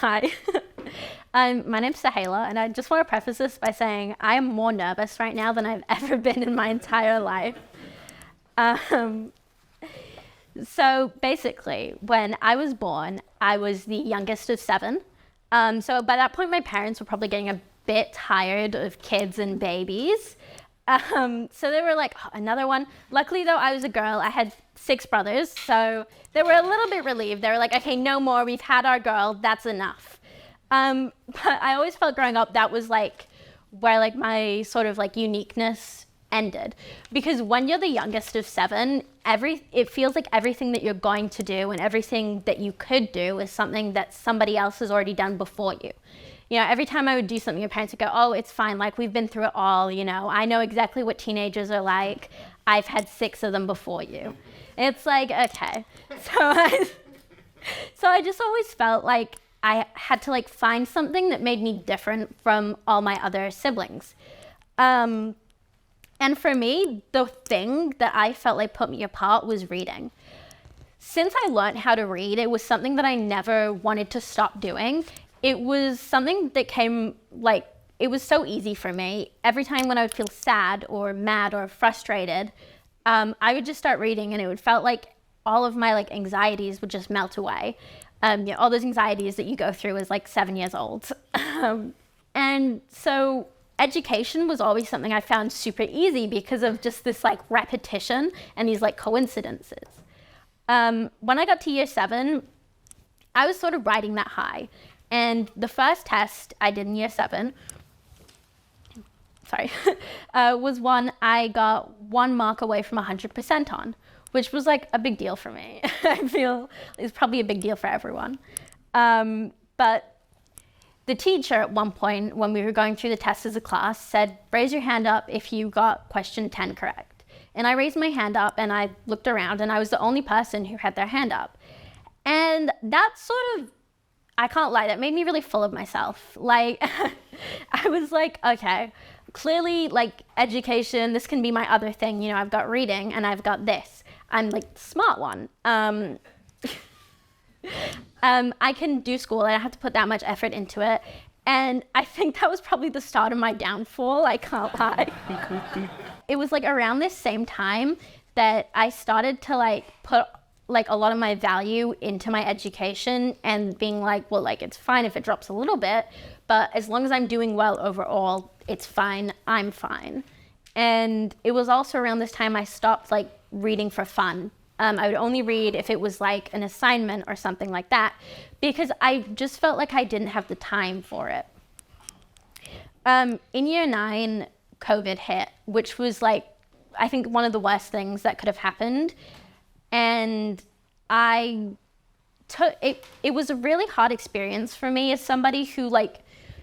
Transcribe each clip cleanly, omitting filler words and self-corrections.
Hi. My name's Sohayla, and I just want to preface this by saying I am more nervous right now than I've ever been in my entire life. Um, so basically, when I was born, I was the youngest of 7. So by that point, my parents were probably getting a bit tired of kids and babies. So they were like, "Oh, another one." Luckily, though, I was a girl. I had 6 brothers, so they were a little bit relieved. They were like, "Okay, no more. We've had our girl. That's enough." But I always felt growing up that was like where like my sort of like uniqueness ended, because when you're the youngest of 7, it feels like everything that you're going to do and everything that you could do is something that somebody else has already done before you. You know, every time I would do something, your parents would go, "Oh, it's fine. Like, we've been through it all. You know, I know exactly what teenagers are like. I've had 6 of them before you." It's like, okay. So I just always felt like I had to like find something that made me different from all my other siblings. And for me, the thing that I felt like put me apart was reading. Since I learned how to read, it was something that I never wanted to stop doing. It was something that came like, it was so easy for me. Every time when I would feel sad or mad or frustrated, I would just start reading, and it would felt like all of my like anxieties would just melt away. All those anxieties that you go through as like 7 years old. And so education was always something I found super easy because of just this like repetition and these like coincidences. When I got to year 7, I was sort of riding that high. And the first test I did in year 7, was one I got 1 mark away from 100% on, which was like a big deal for me. I feel it's probably a big deal for everyone. But the teacher at one point, when we were going through the test as a class, said, "Raise your hand up if you got question 10 correct." And I raised my hand up and I looked around, and I was the only person who had their hand up. And that sort of, I can't lie, that made me really full of myself. Like, I was like, okay, clearly like education, this can be my other thing. You know, I've got reading and I've got this. I'm like the smart one. I can do school. I don't have to put that much effort into it. And I think that was probably the start of my downfall. I can't lie. It was like around this same time that I started to like put like a lot of my value into my education and being like, well, like it's fine if it drops a little bit, but as long as I'm doing well overall, it's fine. I'm fine. And it was also around this time I stopped like reading for fun. I would only read if it was like an assignment or something like that, because I just felt like I didn't have the time for it. In year 9, COVID hit, which was like, I think one of the worst things that could have happened. And I took it, it was a really hard experience for me as somebody who like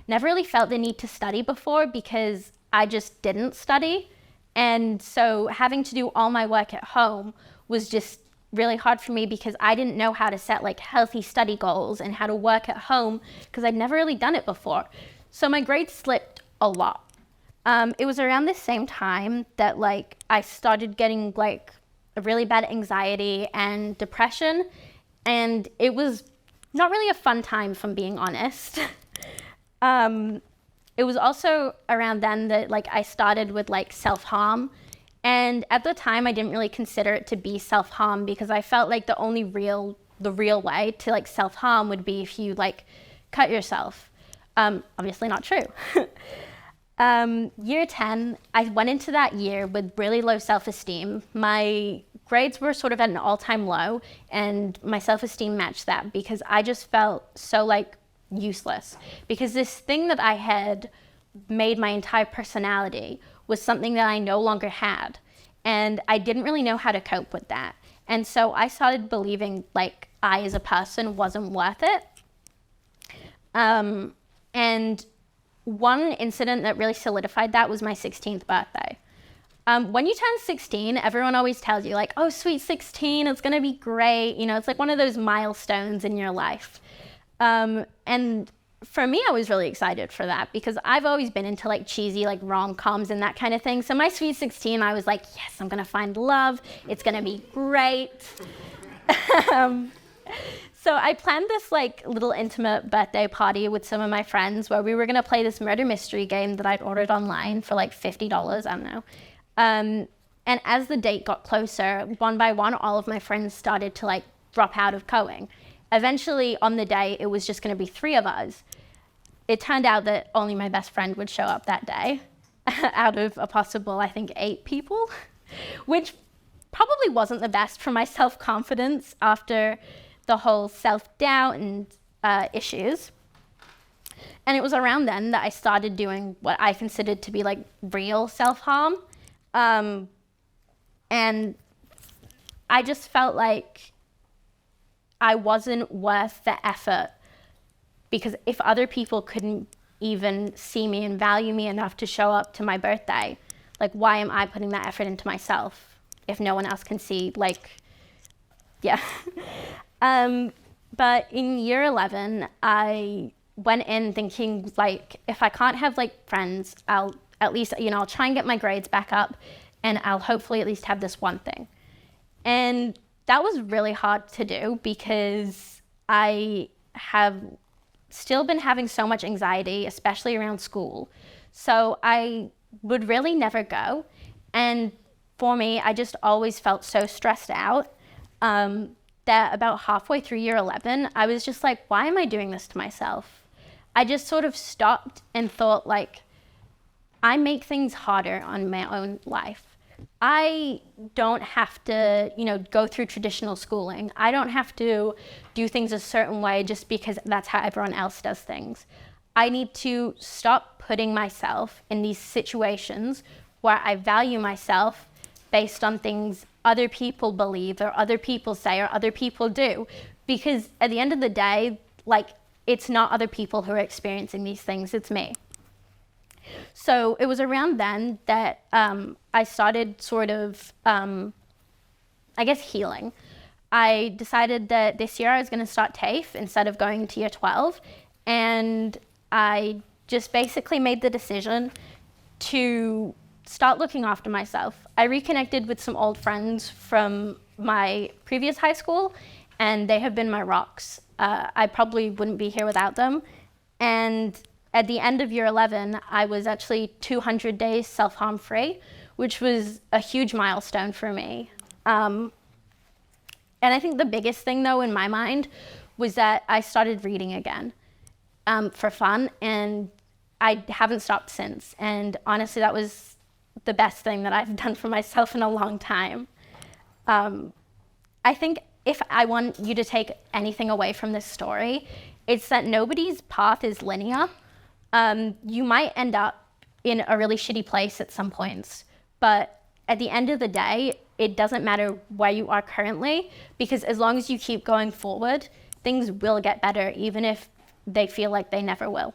never really felt the need to study before, because I just didn't study. And so having to do all my work at home was just really hard for me, because I didn't know how to set like healthy study goals and how to work at home, because I'd never really done it before. So my grades slipped a lot. It was around the same time that like I started getting like a really bad anxiety and depression, and it was not really a fun time, if I'm being honest. It was also around then that like I started with like self-harm. And at the time, I didn't really consider it to be self-harm, because I felt like the real way to like self-harm would be if you like cut yourself. Obviously not true. Year 10, I went into that year with really low self-esteem. My grades were sort of at an all-time low, and my self-esteem matched that, because I just felt so like useless, because this thing that I had made my entire personality was something that I no longer had, and I didn't really know how to cope with that. And so I started believing like I as a person wasn't worth it. And one incident that really solidified that was my 16th birthday. When you turn 16, everyone always tells you like, "Oh, sweet 16, it's gonna be great." You know, it's like one of those milestones in your life. And for me, I was really excited for that, because I've always been into like cheesy like rom-coms and that kind of thing. So my sweet 16, I was like, yes, I'm gonna find love. It's gonna be great. So I planned this like little intimate birthday party with some of my friends where we were going to play this murder mystery game that I'd ordered online for like $50, I don't know. And as the date got closer, one by one, all of my friends started to like drop out of going. Eventually on the day, it was just going to be 3 of us. It turned out that only my best friend would show up that day out of a possible, I think, 8 people, which probably wasn't the best for my self-confidence after the whole self-doubt and issues. And it was around then that I started doing what I considered to be like real self-harm. And I just felt like I wasn't worth the effort, because if other people couldn't even see me and value me enough to show up to my birthday, like why am I putting that effort into myself if no one else can see? Like, yeah. But in year 11, I went in thinking like, if I can't have like friends, I'll at least, I'll try and get my grades back up, and I'll hopefully at least have this one thing. And that was really hard to do because I have still been having so much anxiety, especially around school. So I would really never go. And for me, I just always felt so stressed out that about halfway through year 11, I was just like, why am I doing this to myself? I just sort of stopped and thought like, I make things harder on my own life. I don't have to, go through traditional schooling. I don't have to do things a certain way just because that's how everyone else does things. I need to stop putting myself in these situations where I value myself based on things other people believe or other people say or other people do. Because at the end of the day, like, it's not other people who are experiencing these things, it's me. So it was around then that I started sort of, healing. I decided that this year I was going to start TAFE instead of going to year 12. And I just basically made the decision to start looking after myself. I reconnected with some old friends from my previous high school, and they have been my rocks. I probably wouldn't be here without them. And at the end of year 11, I was actually 200 days self-harm free, which was a huge milestone for me. And I think the biggest thing, though, in my mind, was that I started reading again for fun, and I haven't stopped since. And honestly, that was the best thing that I've done for myself in a long time. I think if I want you to take anything away from this story, it's that nobody's path is linear. You might end up in a really shitty place at some points, but at the end of the day, it doesn't matter where you are currently, because as long as you keep going forward, things will get better, even if they feel like they never will.